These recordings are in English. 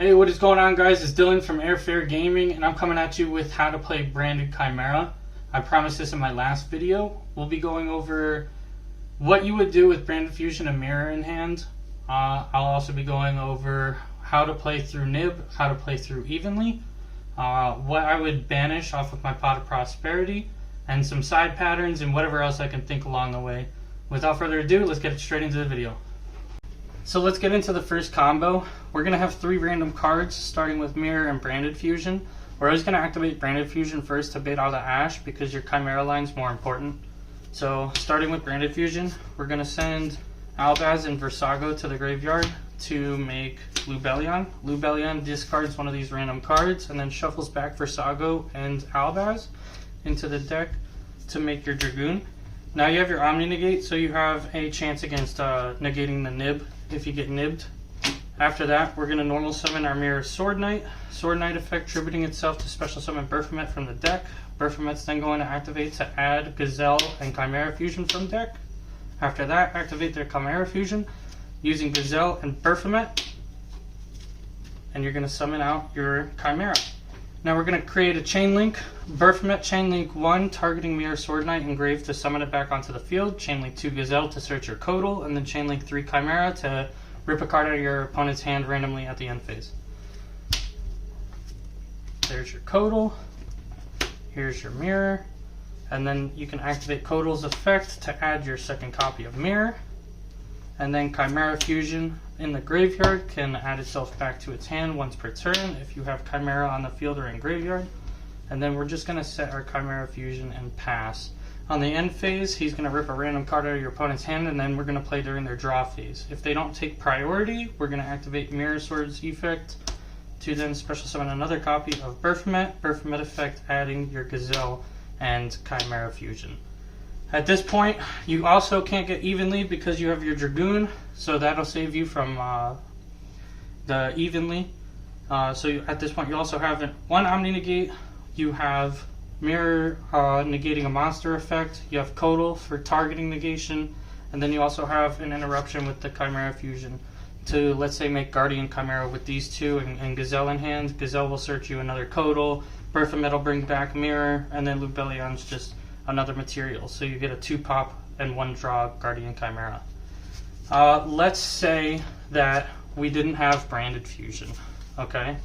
Hey, what is going on, guys? It's Dylan from Airfare Gaming, and I'm coming at you with how to play branded Chimera. I promised this in my last video. We'll be going over what you would do with branded fusion and mirror in hand. I'll also be going over how to play through nib, how to play through evenly, what I would banish off of my pot of prosperity, and some side patterns and whatever else I can think along the way. Without further ado, let's get straight into the video. So let's get into the first combo. We're going to have 3 random cards, starting with Mirror and Branded Fusion. We're always going to activate Branded Fusion first to bait all the ash because your Chimera line is more important. So starting with Branded Fusion, we're going to send Albaz and Versago to the graveyard to make Lubellion. Lubellion discards one of these random cards and then shuffles back Versago and Albaz into the deck to make your Dragoon. Now you have your Omni Negate, so you have a chance against negating the nib if you get nibbed. After that, we're going to normal summon our Mirror Sword Knight. Sword Knight effect tributing itself to special summon Baphomet from the deck. Baphomet's then going to activate to add Gazelle and Chimera Fusion from deck. After that, activate their Chimera Fusion using Gazelle and Baphomet, and you're going to summon out your Chimera. Now we're going to create a chain link. Baphomet chain link 1 targeting Mirror Sword Knight engraved to summon it back onto the field. Chain link 2 Gazelle to search your Codal, and then chain link 3 Chimera to rip a card out of your opponent's hand randomly at the end phase. There's your Codal. Here's your Mirror. And then you can activate Codal's effect to add your second copy of Mirror. And then Chimera Fusion in the graveyard can add itself back to its hand once per turn if you have Chimera on the field or in graveyard. And then we're just going to set our Chimera Fusion and pass. On the end phase, he's going to rip a random card out of your opponent's hand, and then we're going to play during their draw phase. If they don't take priority, we're going to activate Mirror Sword's effect to then special summon another copy of Baphomet. Baphomet effect adding your Gazelle and Chimera Fusion. At this point, you also can't get evenly because you have your Dragoon, so that'll save you from the evenly. At this point, you also have one Omni Negate. You have Mirror negating a monster effect. You have Codal for targeting negation, and then you also have an interruption with the Chimera Fusion to, let's say, make Guardian Chimera with these two and Gazelle in hand. Gazelle will search you another Codal. Baphomet will bring back Mirror, and then Lubellion's just another material, so you get a 2-pop and 1-draw Guardian Chimera. Let's say that we didn't have Branded Fusion, okay?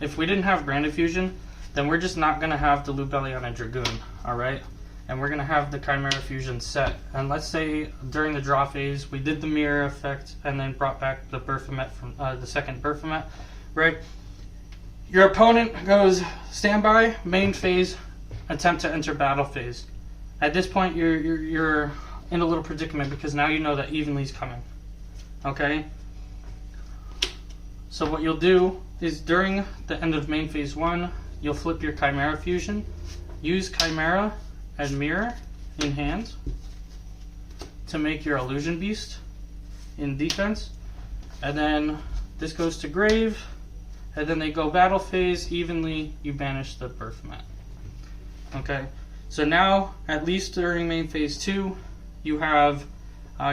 If we didn't have Branded Fusion, then we're just not going to have the Lubellion and Dragoon, alright? And we're going to have the Chimera Fusion set. And let's say during the draw phase, we did the Mirror effect and then brought back the Baphomet from the second Baphomet, right? Your opponent goes standby, main phase, attempt to enter battle phase. At this point, you're in a little predicament because now you know that evenly's coming. Okay? So what you'll do is during the end of main phase 1, you'll flip your Chimera Fusion, use Chimera and Mirror in hand to make your Illusion Beast in defense, and then this goes to grave, and then they go battle phase evenly, you banish the Baphomet. Okay, so now, at least during main phase 2, you have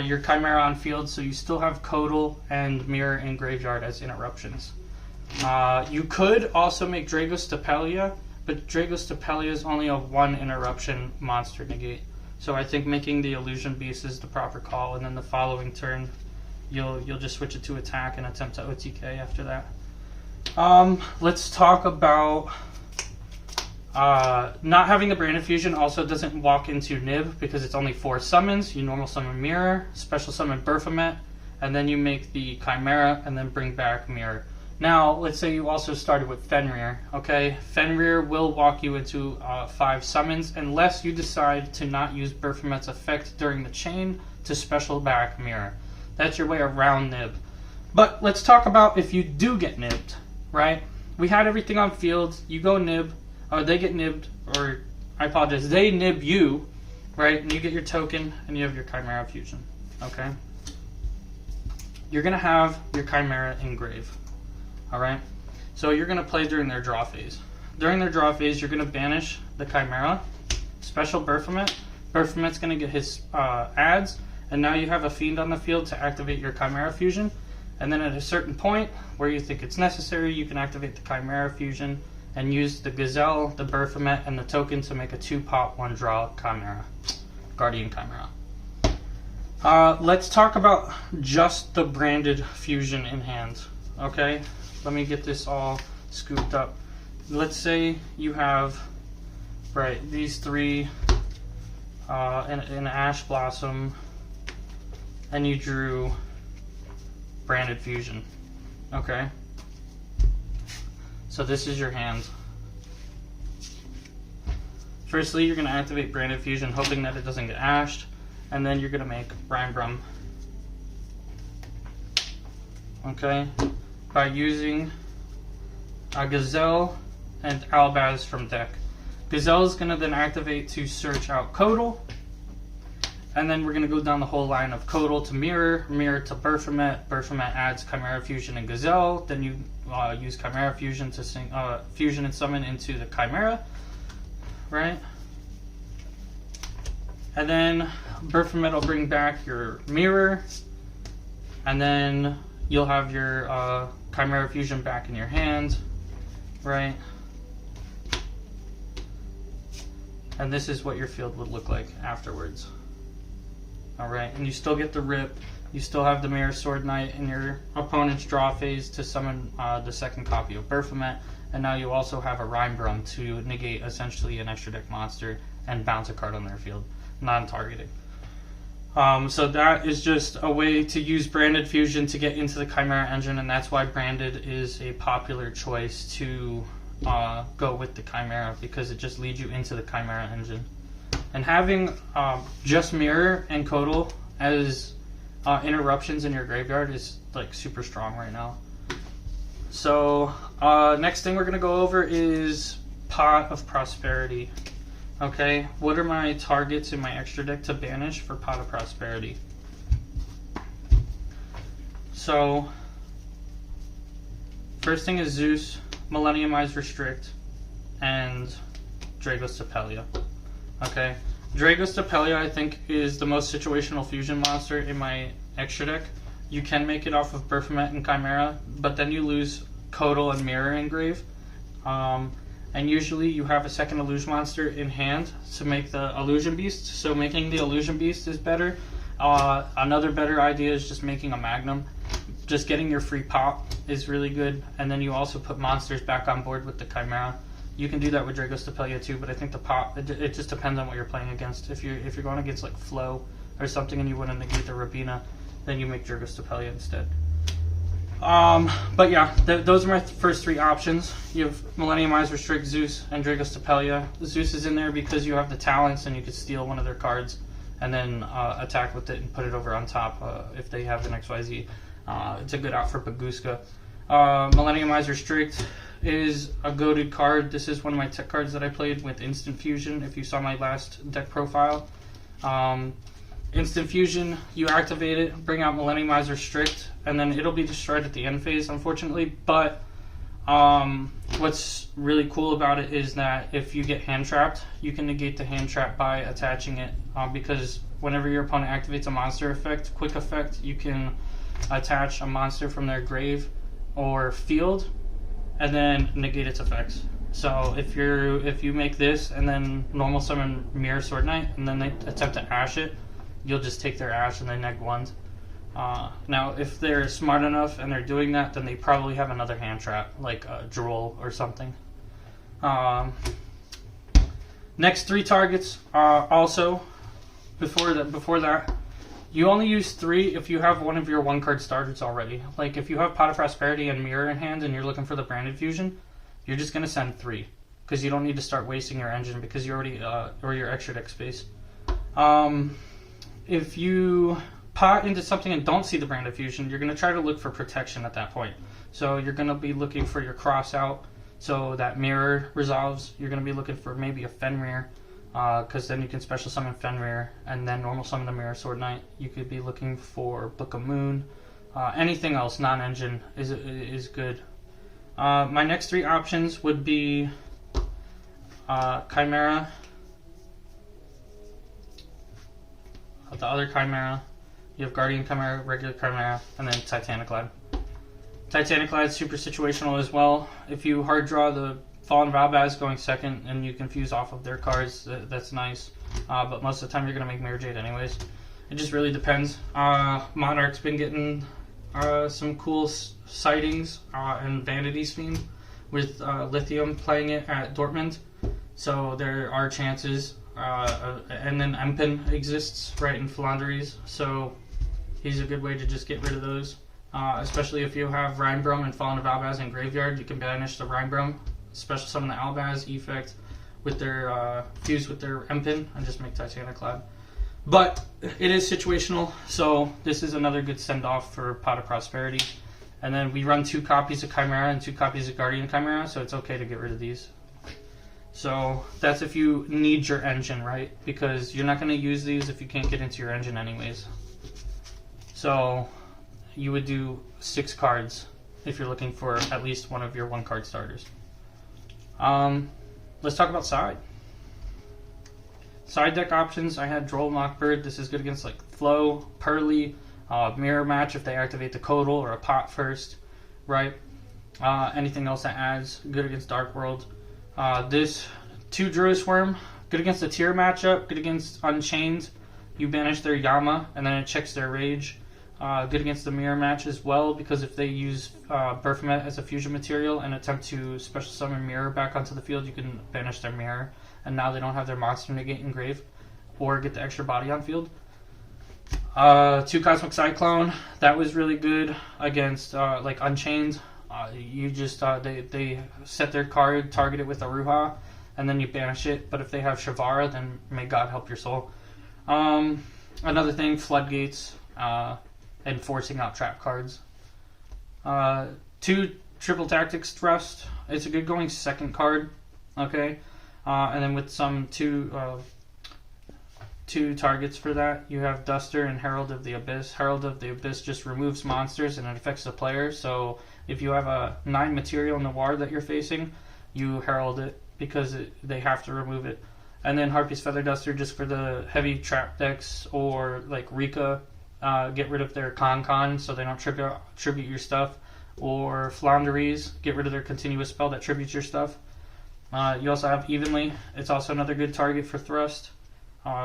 your Chimera on field, so you still have Codal and Mirror in graveyard as interruptions. You could also make Dragostapelia, but Dragostapelia is only a 1 interruption monster negate. So I think making the Illusion Beast is the proper call, and then the following turn, you'll just switch it to attack and attempt to OTK after that. Let's talk about not having the Branded Fusion also doesn't walk into nib because it's only 4 summons. You normal summon Mirror, special summon Baphomet, and then you make the Chimera and then bring back Mirror. Now, let's say you also started with Fenrir, okay? Fenrir will walk you into 5 summons unless you decide to not use Baphomet's effect during the chain to special back Mirror. That's your way around nib. But let's talk about if you do get nibbed, right? We had everything on field, you go nib, or they get nibbed, or I apologize, they nib you, right? And you get your token and you have your Chimera Fusion, okay? You're gonna have your Chimera engrave, alright? So you're gonna play during their draw phase. During their draw phase, you're gonna banish the Chimera, special Baphomet. Baphomet's gonna get his adds, and now you have a Fiend on the field to activate your Chimera Fusion. And then at a certain point where you think it's necessary, you can activate the Chimera fusion and use the Gazelle, the Baphomet, and the token to make a 2-pop, 1-draw Chimera, Guardian Chimera. Let's talk about just the branded fusion in hand. Okay, let me get this all scooped up. Let's say you have, right, these 3 in Ash Blossom, and you drew branded fusion. Okay, so this is your hand. Firstly, you're going to activate branded fusion, hoping that it doesn't get ashed, and then you're going to make Rhinebrum. Okay, by using a Gazelle and Albaz from deck. Gazelle is going to then activate to search out Codal, and then we're going to go down the whole line of Codal to Mirror, Mirror to Baphomet. Baphomet adds Chimera Fusion and Gazelle. Then you use Chimera Fusion to fusion and summon into the Chimera, right? And then Baphomet will bring back your Mirror, and then you'll have your Chimera Fusion back in your hand, right? And this is what your field would look like afterwards. Alright, and you still get the rip, you still have the Mirror Sword Knight in your opponent's draw phase to summon the second copy of Baphomet, and now you also have a Rhinebrum to negate essentially an extra deck monster and bounce a card on their field, non-targeting. So that is just a way to use branded fusion to get into the Chimera engine, and that's why branded is a popular choice to go with the Chimera, because it just leads you into the Chimera engine. And having just Mirror and Codal as interruptions in your graveyard is like super strong right now. So next thing we're going to go over is Pot of Prosperity. Okay, what are my targets in my extra deck to banish for Pot of Prosperity? So first thing is Zeus, Millenniumized Restrict, and Dragos Tapelia. Okay, Dragos Tapelia I think is the most situational fusion monster in my extra deck. You can make it off of Baphomet and Chimera, but then you lose Codal and Mirror Engrave. And usually you have a second illusion monster in hand to make the illusion beast, so making the illusion beast is better. Another better idea is just making a Magnum. Just getting your free pop is really good, and then you also put monsters back on board with the Chimera. You can do that with Dragos Tapelia too, but I think the pop, it just depends on what you're playing against. If you're going against like Flow or something and you want to negate the Rabina, then you make Dragos Tapelia instead. But yeah, those are my first 3 options. You have Millenniumized Restrict, Zeus, and Dragos Tapelia. Zeus is in there because you have the talents and you could steal one of their cards and then attack with it and put it over on top if they have an XYZ. It's a good out for Baguska. Millenniumized Restrict is a goated card. This is one of my tech cards that I played with Instant Fusion, if you saw my last deck profile. Instant Fusion, you activate it, bring out Millenniumized Restrict, and then it'll be destroyed at the end phase, unfortunately. But what's really cool about it is that if you get hand trapped, you can negate the hand trap by attaching it, because whenever your opponent activates a monster effect, quick effect, you can attach a monster from their grave or field and then negate its effects. So if you make this and then normal summon Mirror Sword Knight and then they attempt to ash it, you'll just take their ash and they neg 1s. Now if they're smart enough and they're doing that, then they probably have another hand trap like a Droll or something. Next 3 targets also before that you only use 3 if you have one of your 1-card starters already. Like if you have Pot of Prosperity and Mirror in hand and you're looking for the branded fusion, you're just going to send 3 because you don't need to start wasting your engine because you already or your extra deck space. If you pot into something and don't see the branded fusion, you're going to try to look for protection at that point. So you're going to be looking for your cross out so that Mirror resolves. You're going to be looking for maybe a Fenrir, because then you can special summon Fenrir and then normal summon the Mirror Sword Knight. You could be looking for Book of Moon. Anything else non-engine is good. My next 3 options would be Chimera, the other Chimera, you have Guardian Chimera, regular Chimera, and then Titanic Lad. Titaniclad, super situational as well. If you hard draw the Fallen Valbaz going second and you can fuse off of their cards, that's nice. But most of the time you're going to make Mirror Jade anyways. It just really depends. Monarch's been getting some cool sightings and Vanity's Fiend with Lithium playing it at Dortmund. So there are chances. And then Empen exists right in Flandres. So he's a good way to just get rid of those. Especially if you have Rheinbrom and Fallen Valbaz in Graveyard, you can banish the Rheinbrom, special summon the Albaz effect with their fuse with their Empen and just make Titaniclad. But it is situational, so this is another good send-off for Pot of Prosperity. And then we run 2 copies of Chimera and 2 copies of Guardian Chimera, so it's okay to get rid of these. So that's if you need your engine, right? Because you're not going to use these if you can't get into your engine anyways. So you would do 6 cards if you're looking for at least one of your 1-card starters. Let's talk about side. Side deck options, I had Droll Mockbird. This is good against like Flow, Pearly, Mirror Match if they activate the Codal or a Pot first, right? Anything else that adds, good against Dark World. This 2 Druid Worm, good against the tier matchup, good against Unchained. You banish their Yama and then it checks their Rage. Good against the Mirror Match as well, because if they use Berfomet as a fusion material and attempt to special summon Mirror back onto the field, you can banish their Mirror, and now they don't have their monster negate engraved or get the extra body on field. 2 Cosmic Cyclone, that was really good against like Unchained. You just they set their card, target it with a Ruha, and then you banish it. But if they have Shavara, then may God help your soul. Another thing, Floodgates. And forcing out trap cards. 2 Triple Tactics Thrust. It's a good going second card. Okay. And then with some 2 targets for that, you have Duster and Herald of the Abyss. Herald of the Abyss just removes monsters and it affects the player. So if you have a 9 material Noir that you're facing, you Herald it because they have to remove it. And then Harpy's Feather Duster just for the heavy trap decks or like Rika. Get rid of their Con so they don't tribute your stuff. Or Flandres, get rid of their continuous spell that tributes your stuff. You also have Evenly. It's also another good target for Thrust.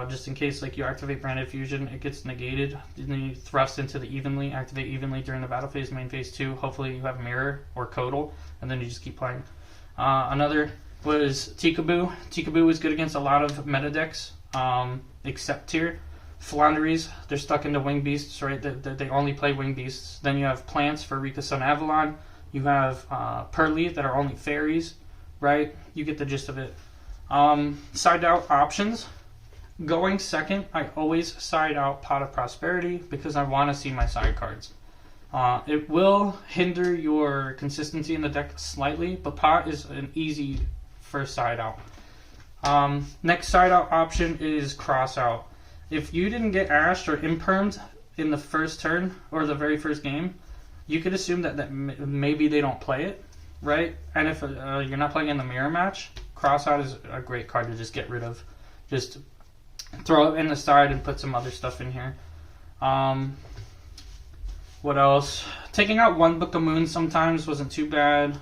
Just in case like you activate Branded Fusion, it gets negated. Then you thrust into the Evenly, activate Evenly during the battle phase, main phase 2. Hopefully you have Mirror or Codal, and then you just keep playing. Another was Tikaboo. Tikaboo is good against a lot of meta decks, except tier. Flandres, they're stuck into Wing Beasts, right? They only play Wing Beasts. Then you have Plants for Rika Sun Avalon. You have Pearly that are only fairies, right? You get the gist of it. Side out options. Going second, I always side out Pot of Prosperity because I want to see my side cards. It will hinder your consistency in the deck slightly, but Pot is an easy first side out. Next side out option is Cross Out. If you didn't get ashed or impermed in the first turn or the very first game, you could assume that maybe they don't play it, right? And if you're not playing in the Mirror Match, Cross Out is a great card to just get rid of. Just throw it in the side and put some other stuff in here. What else? Taking out 1 Book of Moon sometimes wasn't too bad.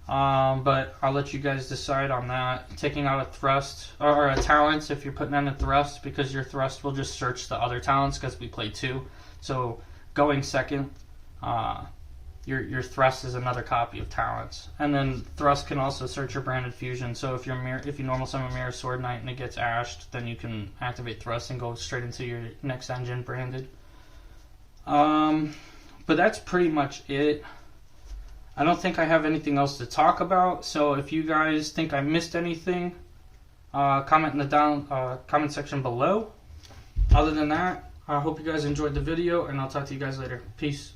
But I'll let you guys decide on that. Taking out a Thrust or a Talents if you're putting on a Thrust, because your Thrust will just search the other talents because we play 2. So going second, your Thrust is another copy of Talents, and then Thrust can also search your Branded Fusion. So if you normal summon Mirror Sword Knight and it gets ashed, then you can activate Thrust and go straight into your next engine Branded. But that's pretty much it. I don't think I have anything else to talk about, so if you guys think I missed anything, comment in the comment section below. Other than that, I hope you guys enjoyed the video, and I'll talk to you guys later. Peace.